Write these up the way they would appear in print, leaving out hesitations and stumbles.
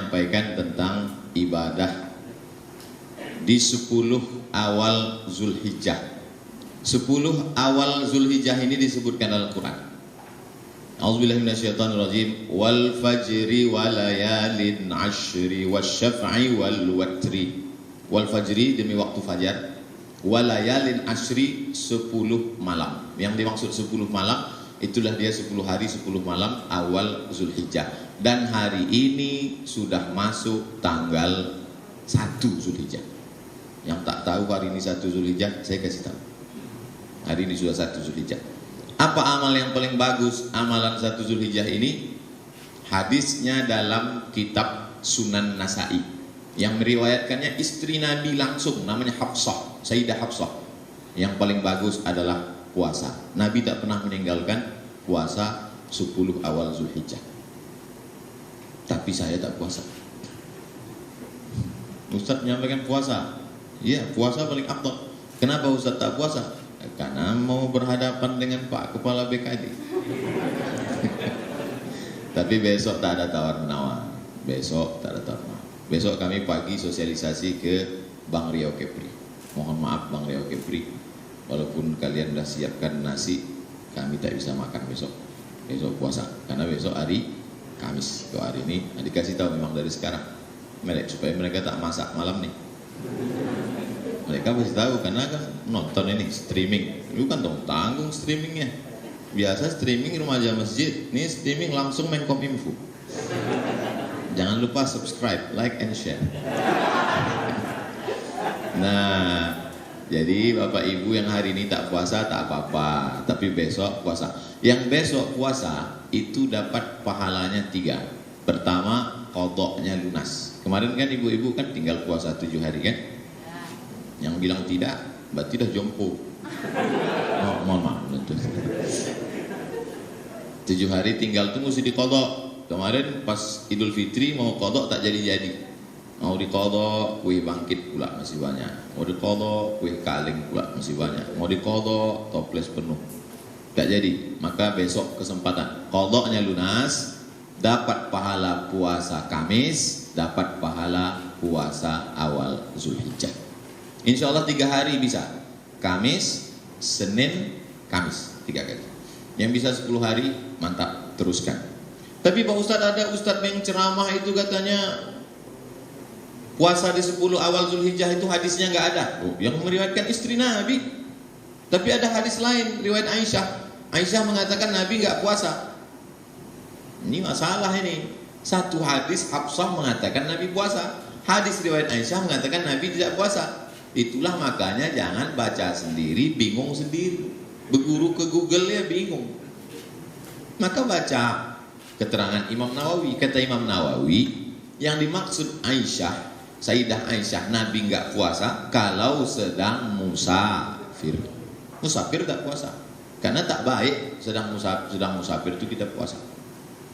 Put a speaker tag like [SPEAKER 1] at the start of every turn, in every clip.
[SPEAKER 1] menyampaikan tentang ibadah di 10 awal Zulhijjah. 10 awal Zulhijjah ini disebutkan dalam Quran. A'udzubillahi minasyaitonirrajim. Wal fajri walayalin ashri wasyaf'i wal watri. Wal fajri demi waktu fajar, walayalin ashri 10 malam. Yang dimaksud 10 malam itulah dia 10 hari 10 malam awal Zulhijjah. Dan hari ini sudah masuk tanggal 1 Zulhijjah. Yang tak tahu hari ini 1 Zulhijjah, saya kasih tahu. Hari ini sudah 1 Zulhijjah. Apa amal yang paling bagus amalan 1 Zulhijjah ini? Hadisnya dalam kitab Sunan Nasa'i. Yang meriwayatkannya istri Nabi langsung, namanya Hafsah, Sayyidah Hafsah. Yang paling bagus adalah puasa. Nabi tak pernah meninggalkan puasa 10 awal Zulhijjah. Tapi saya tak puasa. Ustaz menyampaikan puasa. Iya, puasa paling afdal. Kenapa Ustaz tak puasa? Karena mau berhadapan dengan Pak Kepala BKD. Tapi besok tak ada tawar-menawar. Besok tak ada tawar-menawar. Besok kami pagi sosialisasi ke Bang Riau Kepri. Mohon maaf Bang Riau Kepri, walaupun kalian sudah siapkan nasi, kami tak bisa makan besok. Besok puasa, karena besok hari Kamis. Kalau hari ini dikasih tahu memang dari sekarang, supaya mereka tak masak malam nih. Mereka pasti tahu karena kan nonton ini streaming. Itu kan dong tanggung streamingnya. Biasa streaming remaja masjid, ini streaming langsung Menkominfo. Jangan lupa subscribe, like and share. Nah, jadi Bapak Ibu yang hari ini tak puasa tak apa-apa, tapi besok puasa. Yang besok puasa itu dapat pahalanya 3. Pertama, qadha'nya lunas. Kemarin kan ibu-ibu kan tinggal puasa 7 hari kan? Yang bilang tidak, berarti dah jompo. Oh, mohon maaf. 7 hari tinggal tuh mesti diqadha'. Kemarin pas Idul Fitri mau qadha' tak jadi-jadi. Mau diqadha' kue bangkit pula masih banyak. Mau diqadha' kue kaleng pula masih banyak. Mau diqadha' toples penuh. Tak jadi. Maka besok kesempatan. Qadha'nya lunas, dapat pahala puasa Kamis, dapat pahala puasa awal Zulhijjah. Insya Allah 3 hari bisa. Kamis, Senin, Kamis 3 kali. Yang bisa 10 hari mantap, teruskan. Tapi Pak Ustadz, ada Ustadz yang ceramah itu katanya puasa di 10 awal Zulhijjah itu hadisnya nggak ada. Yang meriwayatkan istri Nabi. Tapi ada hadis lain riwayat Aisyah. Aisyah mengatakan Nabi nggak puasa. Ini masalah ini. Satu hadis Hafsah mengatakan Nabi puasa. Hadis riwayat Aisyah mengatakan Nabi tidak puasa. Itulah makanya jangan baca sendiri, bingung sendiri. Berguru ke Google ya bingung. Maka baca keterangan Imam Nawawi. Kata Imam Nawawi, yang dimaksud Aisyah, Sayyidah Aisyah, Nabi enggak puasa kalau sedang musafir. Musafir tak puasa. Karena tak baik sedang musafir itu kita puasa.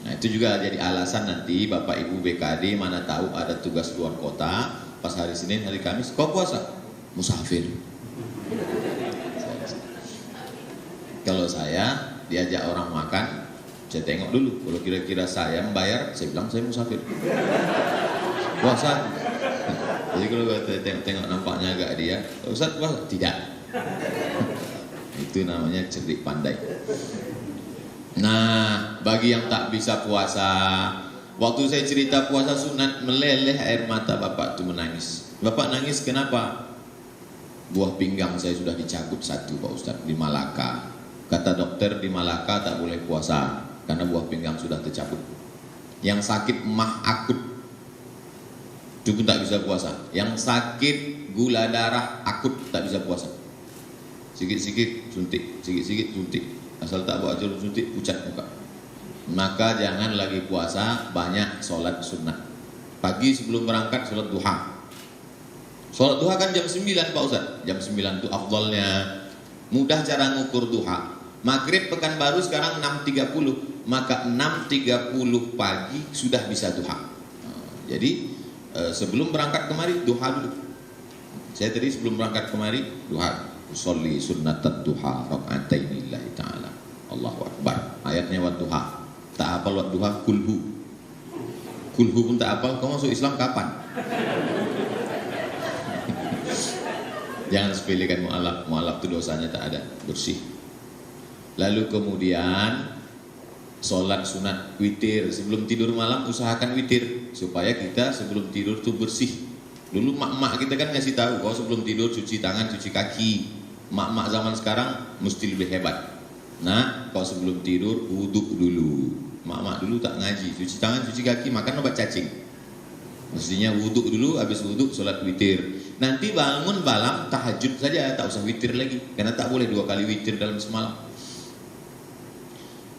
[SPEAKER 1] Nah, itu juga jadi alasan nanti Bapak Ibu BKD mana tahu ada tugas luar kota, pas hari Senin, hari Kamis, kok puasa? Musafir. Kalau saya diajak orang makan, saya tengok dulu. Kalau kira-kira saya membayar, saya bilang saya musafir. Puasa. Jadi kalau tengok nampaknya agak dia, Ustaz puasa? Tidak. Itu namanya cerdik pandai. Nah, bagi yang tak bisa puasa, waktu saya cerita puasa sunat, meleleh air mata bapak itu menangis. Bapak nangis kenapa? Buah pinggang saya sudah dicabut 1 Pak Ustaz di Malaka. Kata dokter di Malaka tak boleh puasa karena buah pinggang sudah tercabut. Yang sakit mah akut itu pun tak bisa puasa. Yang sakit gula darah akut tak bisa puasa. Sikit-sikit suntik, sikit-sikit suntik. Asal tak bawa jarum suntik, pucat muka. Maka jangan lagi puasa, banyak sholat sunnah. Pagi sebelum berangkat sholat duha. Sholat duha kan jam 9 Pak Ustaz. Jam 9 itu afdalnya. Mudah cara ngukur duha. Maghrib Pekanbaru sekarang 6.30. Maka 6.30 pagi sudah bisa duha. Jadi sebelum berangkat kemari duha dulu. Saya tadi sebelum berangkat kemari duha. Usolli sunnatan duha raka'ataini lillahi ta'ala. Allahu Akbar. Ayatnya wad duha. Tak hafal wad duha kulhu. Kulhu pun tak hafal, kau masuk Islam kapan? Jangan sepelekan mu'alaf. Mu'alaf itu dosanya tak ada, bersih. Lalu kemudian sholat sunat witir. Sebelum tidur malam usahakan witir, supaya kita sebelum tidur tuh bersih. Dulu mak-mak kita kan ngasih tahu, kau sebelum tidur cuci tangan, cuci kaki. Mak-mak zaman sekarang mesti lebih hebat. Nah, kau sebelum tidur wudhu dulu. Mak-mak dulu tak ngaji, cuci tangan, cuci kaki, makan obat cacing. Mestinya wudhu dulu, habis wudhu sholat witir. Nanti bangun malam tahajud saja, tak usah witir lagi, karena tak boleh 2 kali witir dalam semalam.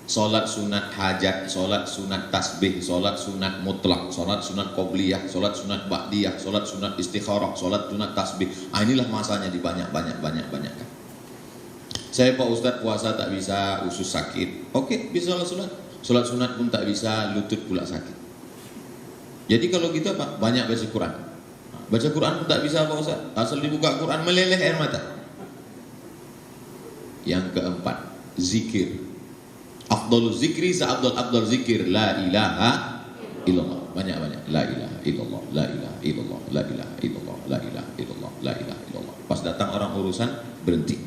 [SPEAKER 1] Sholat sunat hajat, sholat sunat tasbih, sholat sunat mutlak, sholat sunat qobliyah, sholat sunat ba'diyah, sholat sunat istikharah, sholat sunat tasbih. Inilah masanya dibanyak-banyakkan. Saya Pak Ustadz puasa tak bisa, usus sakit. Oke, bisa sholat. Sholat sunat pun tak bisa, lutut pula sakit. Jadi kalau kita Pak, banyak baca Quran. Baca Quran pun tak bisa Pak Ustadz. Asal dibuka Quran meleleh air mata. Yang keempat, zikir. Afdal zikri seafdal zikir la ilaha illallah. Banyak-banyak la ilaha illallah, la ilaha illallah, la ilaha illallah, la ilaha illallah, la ilaha illallah. Pas datang orang urusan berhenti.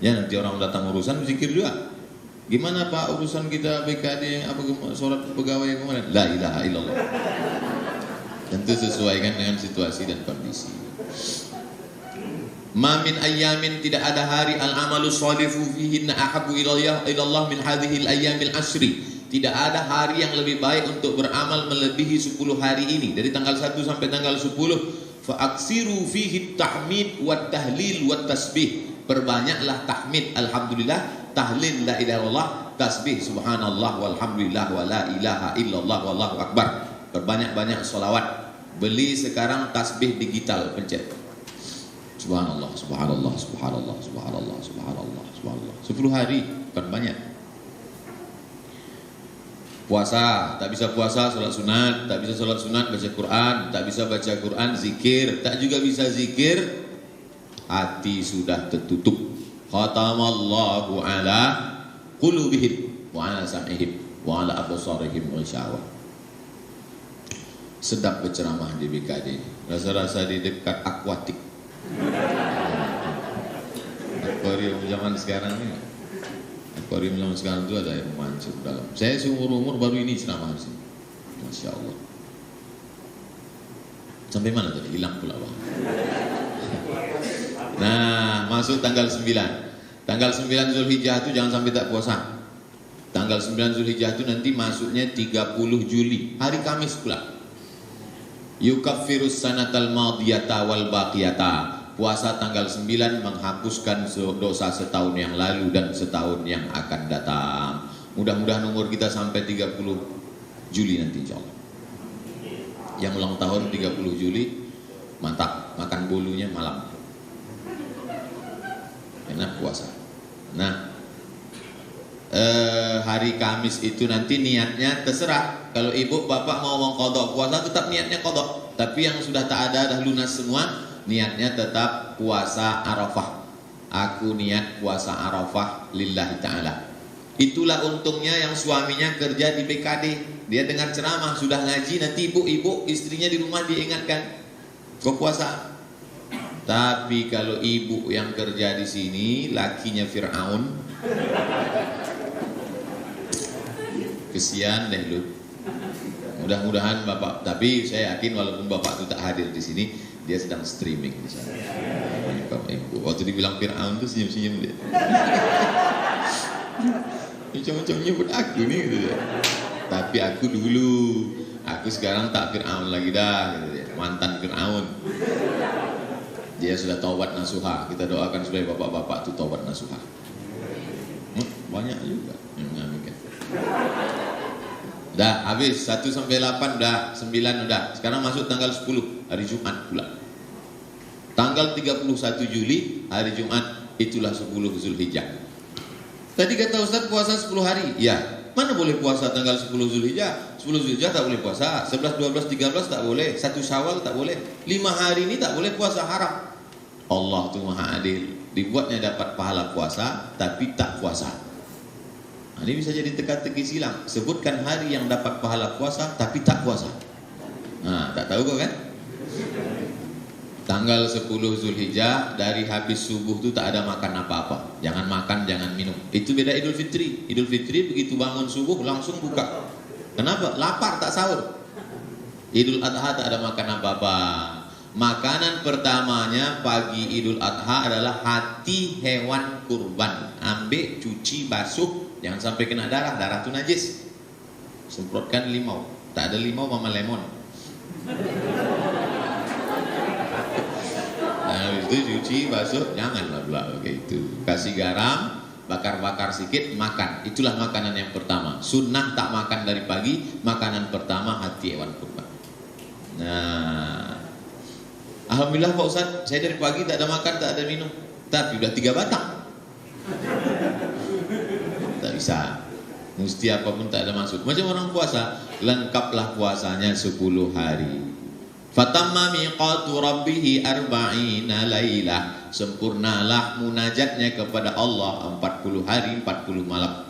[SPEAKER 1] Ya, nanti orang datang urusan zikir juga. Gimana Pak urusan kita BKD apa surat pegawai yang kemarin? La ilaha illallah. Tentu sesuaikan dengan situasi dan kondisi. Ma min ayyamin, tidak ada hari al-amalu shalihu fihinna ahabbu ilallah min hadhil ayyamil ashri. Tidak ada hari yang lebih baik untuk beramal melebihi 10 hari ini. Dari tanggal 1 sampai tanggal 10. Fa aksiru fihi tahmid wa tahlil wa tasbih. Perbanyaklah tahmid alhamdulillah, tahlil la ilaha illallah, tasbih subhanallah walhamdulillah wa la ilaha illallah wallahu akbar. Perbanyak-banyak sholawat. Beli sekarang tasbih digital, pencet subhanallah, subhanallah, subhanallah, subhanallah, subhanallah, subhanallah. 10 hari, bukan banyak. Puasa, tak bisa puasa, sholat sunat. Tak bisa sholat sunat, baca Quran. Tak bisa baca Quran, zikir. Tak juga bisa zikir, hati sudah tertutup. Khatamallahu ala qulubihim wa ala sam'ihim wa ala absarihim ghishawah. Sedap berceramah di BKD. Rasa-rasa di dekat akuatik. Akuarium zaman sekarang ini. Akuarium zaman sekarang itu ada air mancur dalam. Saya seumur-umur baru ini ceramah di sini. Masya Allah. Sampai mana tadi? Hilang pula Bang. Nah, masuk tanggal 9. Tanggal 9 Zulhijjah itu jangan sampai tak puasa. Tanggal 9 Zulhijjah itu nanti masuknya 30 Juli. Hari Kamis pula. Yukaffirus sanatal madiyata wal baqiyata. Puasa tanggal 9 menghapuskan dosa setahun yang lalu dan setahun yang akan datang. Mudah-mudahan umur kita sampai 30 Juli nanti insyaallah. Yang ulang tahun 30 Juli mantap, makan bolunya malam. Enak puasa. Nah, hari Kamis itu nanti niatnya terserah. Kalau ibu bapak mau mengqadha puasa tetap niatnya qadha. Tapi yang sudah tak ada dah lunas semua, niatnya tetap puasa Arafah. Aku niat puasa Arafah lillahi ta'ala. Itulah untungnya yang suaminya kerja di BKD. Dia dengar ceramah, sudah ngaji, nanti ibu-ibu istrinya di rumah diingatkan, kau puasa. Tapi kalau ibu yang kerja di sini lakinya Fir'aun, kesian deh lu. Mudah-mudahan bapak, tapi saya yakin walaupun bapak itu tak hadir di sini, dia sedang streaming di sana. Bapak ibu, waktu dibilang Fir'aun tuh senyum-senyum dia. Macam-macam nyebut aku nih gitu dia. Tapi aku dulu, aku sekarang tak Fir'aun lagi dah gitu dia. Mantan Fir'aun. Dia sudah taubat nasuha. Kita doakan supaya bapak-bapak itu taubat nasuha. Banyak juga yang mengaminkan. Dah habis 1 sampai 8 udah, 9 udah. Sekarang masuk tanggal 10 hari Jumat pula. Tanggal 31 Juli hari Jumat, itulah 10 Zulhijjah. Tadi kata Ustaz puasa 10 hari. Ya, mana boleh puasa tanggal 10 Zulhijjah? 10 Zulhijjah tak boleh puasa, 11, 12, 13 tak boleh, 1 Syawal tak boleh. 5 hari ini tak boleh puasa, haram. Allah tu Maha Adil. Dibuatnya dapat pahala puasa tapi tak puasa. Nah, ini bisa jadi teka-teki silang. Sebutkan hari yang dapat pahala puasa tapi tak puasa. tak tahu kok kan? Tanggal 10 Zulhijjah dari habis subuh tuh tak ada makan apa-apa. Jangan makan, jangan minum. Itu beda Idul Fitri. Idul Fitri begitu bangun subuh langsung buka. Kenapa? Lapar tak sahur. Idul Adha tak ada makan apa-apa. Makanan pertamanya pagi Idul Adha adalah hati hewan kurban. Ambil, cuci, basuh, jangan sampai kena darah. Darah itu najis. Semprotkan limau. Tak ada limau mama lemon. Nah, itu cuci, basuh, janganlah pula begitu. Kasih garam, bakar-bakar sedikit, makan. Itulah makanan yang pertama. Sunnah tak makan dari pagi. Makanan pertama hati hewan kurban. Nah, alhamdulillah Pak Ustaz, saya dari pagi tak ada makan, tak ada minum. Tapi udah 3 batang. Tak bisa. Mesti apapun tak ada masuk. Macam orang puasa, lengkaplah puasanya 10 hari. Fatamma miqatu rabbih arba'ina lailah. Sempurnalah munajatnya kepada Allah 40 hari 40 malam.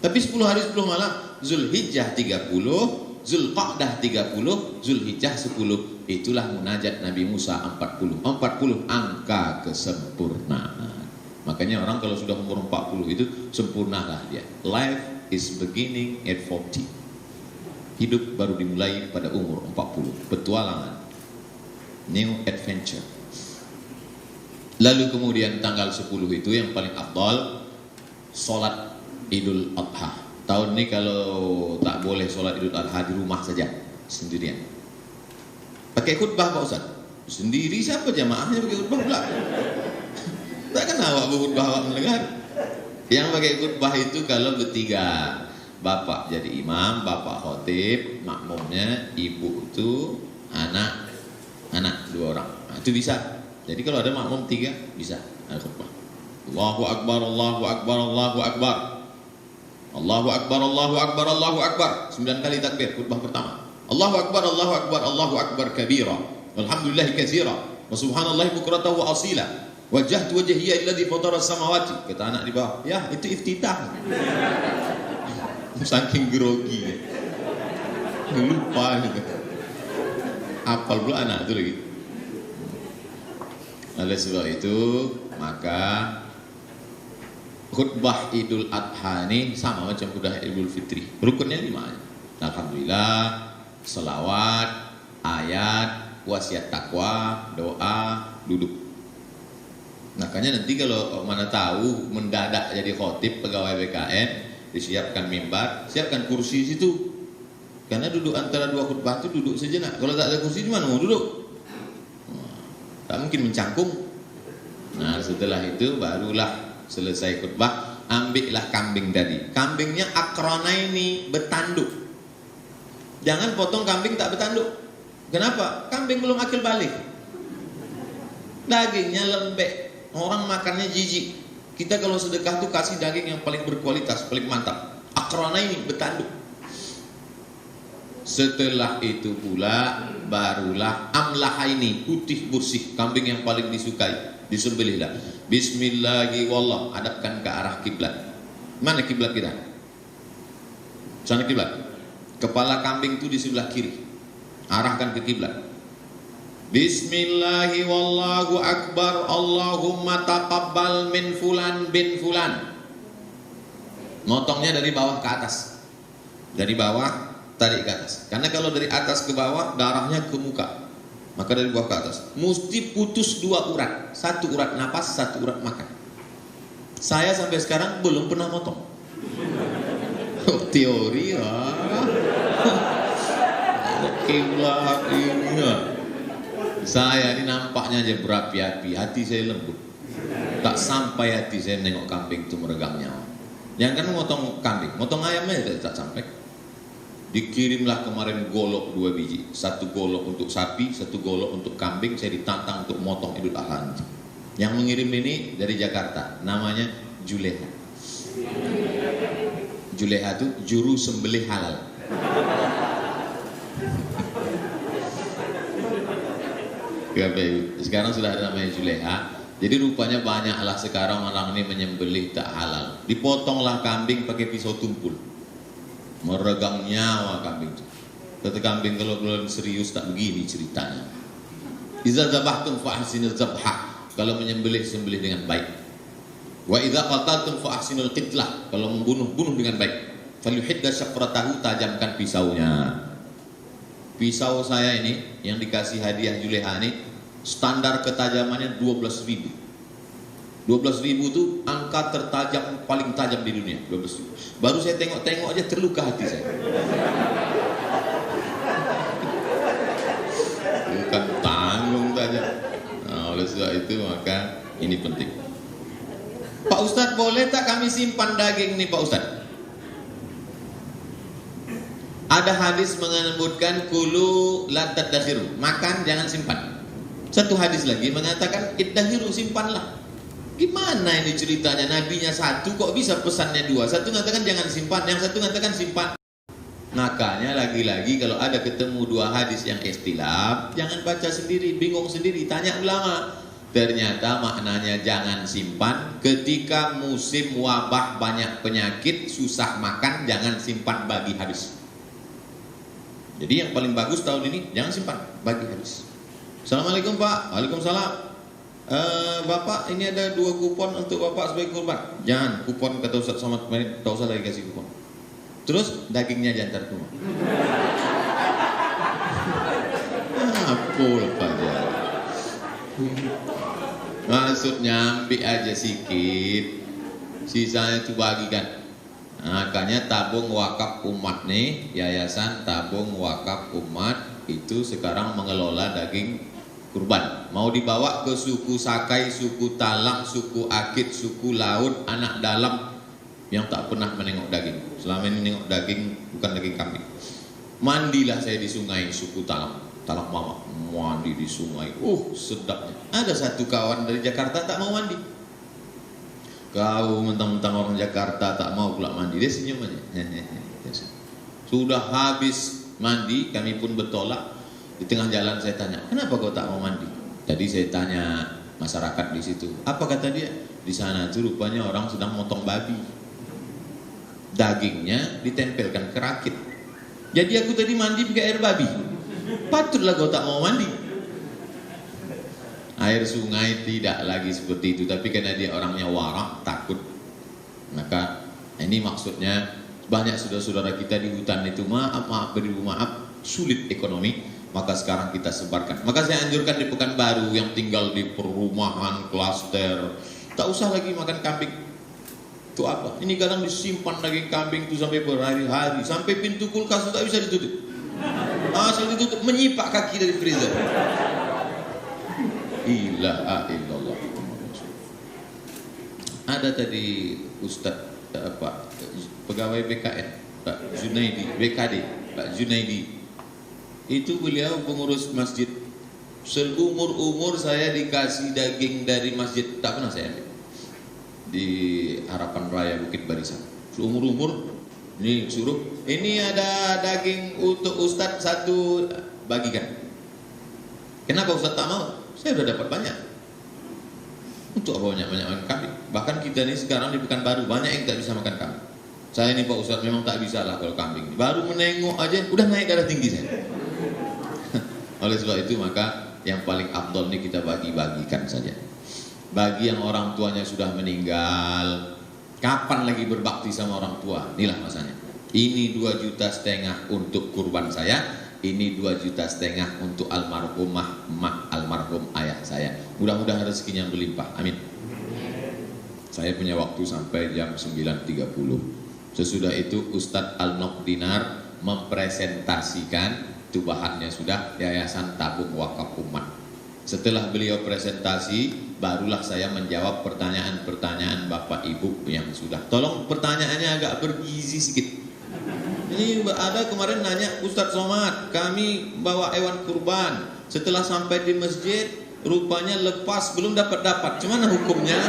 [SPEAKER 1] Tapi 10 hari 10 malam, Zulhijjah 30, Zulqa'dah 30, Zulhijjah 10. Itulah munajat Nabi Musa 40. 40 angka kesempurnaan. Makanya orang kalau sudah umur 40 itu sempurnalah dia. Life is beginning at 40. Hidup baru dimulai pada umur 40. Petualangan, new adventure. Lalu kemudian tanggal 10 itu yang paling afdal, sholat Idul Adha. Tahun ini kalau tak boleh sholat Idul Adha di rumah saja, sendirian. Pakai khutbah Pak Ustaz? Sendiri siapa jamaahnya pakai khutbah pula? Takkan awak berkhutbah awak mendengar? Yang pakai khutbah itu kalau bertiga. Bapak jadi imam, bapak khotib, makmumnya, ibu itu anak 2 orang. Nah, itu bisa. Jadi kalau ada makmum 3 bisa ada khutbah. Allahu Akbar, Allahu Akbar, Allahu Akbar. Allahu Akbar, Allahu Akbar, Allahu Akbar. 9 kali takbir khutbah pertama. Allahu Akbar, Allahu Akbar, Allahu Akbar kabira. Walhamdulillahi katsira. Wa subhanallahi bukratan wa asila. Wajjahtu wajhiya alladhi fatara samawati. Kata anak di bawah, ya itu iftitah. Saking grogi. Lupa gitu. Apal pula anak itu lagi. Oleh sebab itu, maka khutbah Idul Adha ini sama macam khutbah Idul Fitri. Rukunnya 5. Alhamdulillah, selawat, ayat, wasiat takwa, doa, duduk. Makanya nanti kalau mana tahu mendadak jadi khotib pegawai BKN, disiapkan mimbar, siapkan kursi situ. Karena duduk antara 2 khutbah itu duduk sejenak. Kalau tak ada kursi di mana mau duduk? Tak mungkin mencangkung. Nah, setelah itu barulah selesai khutbah, ambillah kambing tadi. Kambingnya akranaini, bertanduk. Jangan potong kambing tak bertanduk. Kenapa? Kambing belum akil balik. Dagingnya lembek. Orang makannya jijik. Kita kalau sedekah tuh kasih daging yang paling berkualitas, paling mantap. Akrona ini bertanduk. Setelah itu pula barulah amlah ini, putih bersih, kambing yang paling disukai, disembelihlah. Bismillahi wallah, hadapkan ke arah kiblat. Mana kiblat kita? Sana kiblat. Kepala kambing itu di sebelah kiri. Arahkan ke kiblat. Bismillahi wallahu akbar, Allahumma taqabbal min fulan bin fulan. Motongnya dari bawah ke atas. Dari bawah tarik ke atas. Karena kalau dari atas ke bawah darahnya ke muka. Maka dari bawah ke atas mesti putus 2 urat. 1 urat napas, 1 urat makan. Saya sampai sekarang belum pernah motong. Teori kiblat ini. Saya ini nampaknya aja berapi-api, hati saya lembut. Tak sampai hati saya nengok kambing itu meregang nyawa. Yang kan motong kambing, motong ayamnya tak sampai. Dikirimlah kemarin golok 2 biji, 1 golok untuk sapi, 1 golok untuk kambing. Saya ditantang untuk motong Idul Adha. Yang mengirim ini dari Jakarta, namanya Juleha. Juleha itu juru sembelih halal. Sekarang sudah ada namanya Juleha. Jadi rupanya banyaklah sekarang orang ini menyembelih tak halal. Dipotonglah kambing pakai pisau tumpul. Meregang nyawa kambing itu. Kata kambing kalau belum serius tak begini ceritanya. Iza zabahtum fa ahsinul zabha. Kalau menyembelih sembelih dengan baik. Wa idza qataltum fa ahsinul qitlah. Kalau membunuh bunuh dengan baik. Falyuhidda syafratahu, tajamkan pisaunya. Pisau saya ini yang dikasih hadiah Juleha ini standar ketajamannya 12.000. 12.000 itu angka tertajam paling tajam di dunia. 12.000. Baru saya tengok-tengok aja terluka hati saya. Bukan tanggung saja. Nah, oleh sebab itu maka ini penting. Pak Ustadz, boleh tak kami simpan daging nih Pak Ustadz? Ada hadis menyebutkan kulu la tadakhiru, makan jangan simpan. Satu hadis lagi mengatakan iddahiru, simpanlah. Gimana ini ceritanya? Nabinya satu kok bisa pesannya dua? Satu mengatakan jangan simpan, yang satu mengatakan simpan. Makanya lagi-lagi kalau ada ketemu dua hadis yang ikhtilaf, jangan baca sendiri, bingung sendiri, tanya ulama. Ternyata maknanya jangan simpan ketika musim wabah banyak penyakit, susah makan, jangan simpan bagi habis. Jadi yang paling bagus tahun ini jangan simpan, bagi habis. Assalamualaikum Pak. Waalaikumsalam. Bapak, ini ada 2 kupon untuk Bapak sebagai kurban. Jangan, kupon kata Ustaz Somad kemarin, tak usah lagi kasih kupon. Terus dagingnya jantar rumah. Apa aja. Maksudnya ambil aja sikit, sisanya itu bagikan. Makanya tabung wakaf umat nih, yayasan tabung wakaf umat itu sekarang mengelola daging kurban. Mau dibawa ke suku Sakai, suku Talang, suku Akit, suku Laut, anak dalam yang tak pernah menengok daging. Selama ini nengok daging bukan daging kambing. Mandilah saya di sungai suku Talang, Talang Mama, mandi di sungai. Sedapnya. Ada satu kawan dari Jakarta tak mau mandi. Kau mentang-mentang orang Jakarta tak mau pula mandi, dia senyum aja. Sudah habis mandi, kami pun bertolak. Di tengah jalan saya tanya, kenapa kau tak mau mandi? Tadi saya tanya masyarakat di situ. Apa kata dia? Di sana itu rupanya orang sedang motong babi. Dagingnya ditempelkan ke rakit. Jadi aku tadi mandi pakai air babi. Patutlah kau tak mau mandi. Air sungai tidak lagi seperti itu, tapi karena dia orangnya warak, takut. Maka ini maksudnya banyak saudara-saudara kita di hutan itu maaf, beribu maaf, sulit ekonomi. Maka sekarang kita sebarkan. Maka saya anjurkan di Pekanbaru yang tinggal di perumahan klaster, tak usah lagi makan kambing. Itu apa? Ini kadang disimpan daging kambing itu sampai berhari-hari, sampai pintu kulkas itu tak bisa ditutup. Asal ditutup menyipak kaki dari freezer. Ilaha illallah. Ada tadi Ustadz pegawai BKN Pak Junaidi, BKD Pak Junaidi. Itu beliau pengurus masjid. Seumur-umur saya dikasih daging dari masjid, tak pernah saya ambil. Di Harapan Raya Bukit Barisan. Seumur-umur ini suruh, ini ada daging untuk Ustadz satu, bagikan. Kenapa Ustadz tak mau? Saya sudah dapat banyak. Untuk apa banyak makan kambing? Bahkan kita ini sekarang di Pekanbaru banyak yang tak bisa makan kambing. Saya ini Pak Ustadz memang tak bisa lah kalau kambing. Baru menengok aja udah naik darah tinggi saya. Oleh sebab itu maka yang paling afdol ini kita bagi-bagikan saja. Bagi yang orang tuanya sudah meninggal, kapan lagi berbakti sama orang tua? Inilah masanya. Ini 2,5 juta untuk kurban saya, ini 2,5 juta untuk almarhumah mak almarhum ayah saya. Mudah-mudahan rezekinya berlimpah. Amin. Saya punya waktu sampai jam 9.30. Sesudah itu Ustadz Al-Nok Dinar mempresentasikan, itu bahannya sudah, Yayasan Tabung Wakaf Umat. Setelah beliau presentasi, barulah saya menjawab pertanyaan-pertanyaan Bapak Ibu yang sudah. Tolong pertanyaannya agak bergizi sedikit. Ini ada kemarin nanya, Ustadz Somad, kami bawa hewan kurban. Setelah sampai di masjid, rupanya lepas, belum dapat. Gimana hukumnya?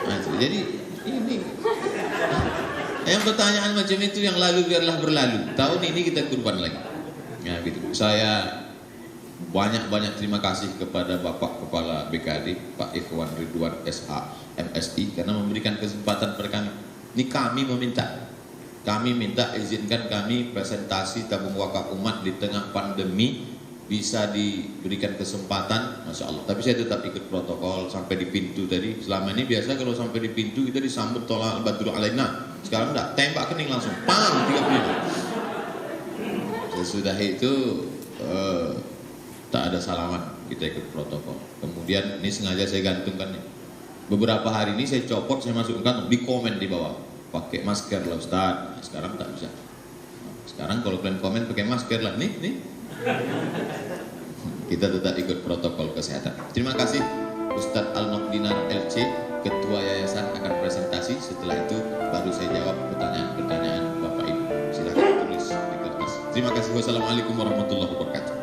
[SPEAKER 1] Nah, jadi ini yang pertanyaan macam itu yang lalu biarlah berlalu. Tahun ini kita kurban lagi. Nah, gitu. Saya banyak terima kasih kepada Bapak Kepala BKD Pak Ikhwan Ridwan SH MSI karena memberikan kesempatan kepada kami. Ini kami meminta kami minta izinkan kami presentasi tabung wakaf umat di tengah pandemi, bisa diberikan kesempatan, Masya Allah. Tapi saya tetap ikut protokol sampai di pintu tadi. Selama ini biasa kalau sampai di pintu kita disambut tolak badru alaina. Sekarang enggak, tembak kening langsung, pam, 3 menit. Sesudah itu tak ada salaman, kita ikut protokol. Kemudian ini sengaja saya gantungkan nih. Beberapa hari ini saya copot, saya masukkan di komen di bawah, pakai masker lah Ustaz. Nah, sekarang tak bisa. Sekarang kalau kalian komen pakai masker lah, nih. Kita tetap ikut protokol kesehatan. Terima kasih Ustadz Al-Naqdinar LC, Ketua Yayasan akan presentasi. Setelah itu baru saya jawab pertanyaan-pertanyaan Bapak Ibu. Silakan tulis di kertas. Terima kasih. Wassalamualaikum warahmatullahi wabarakatuh.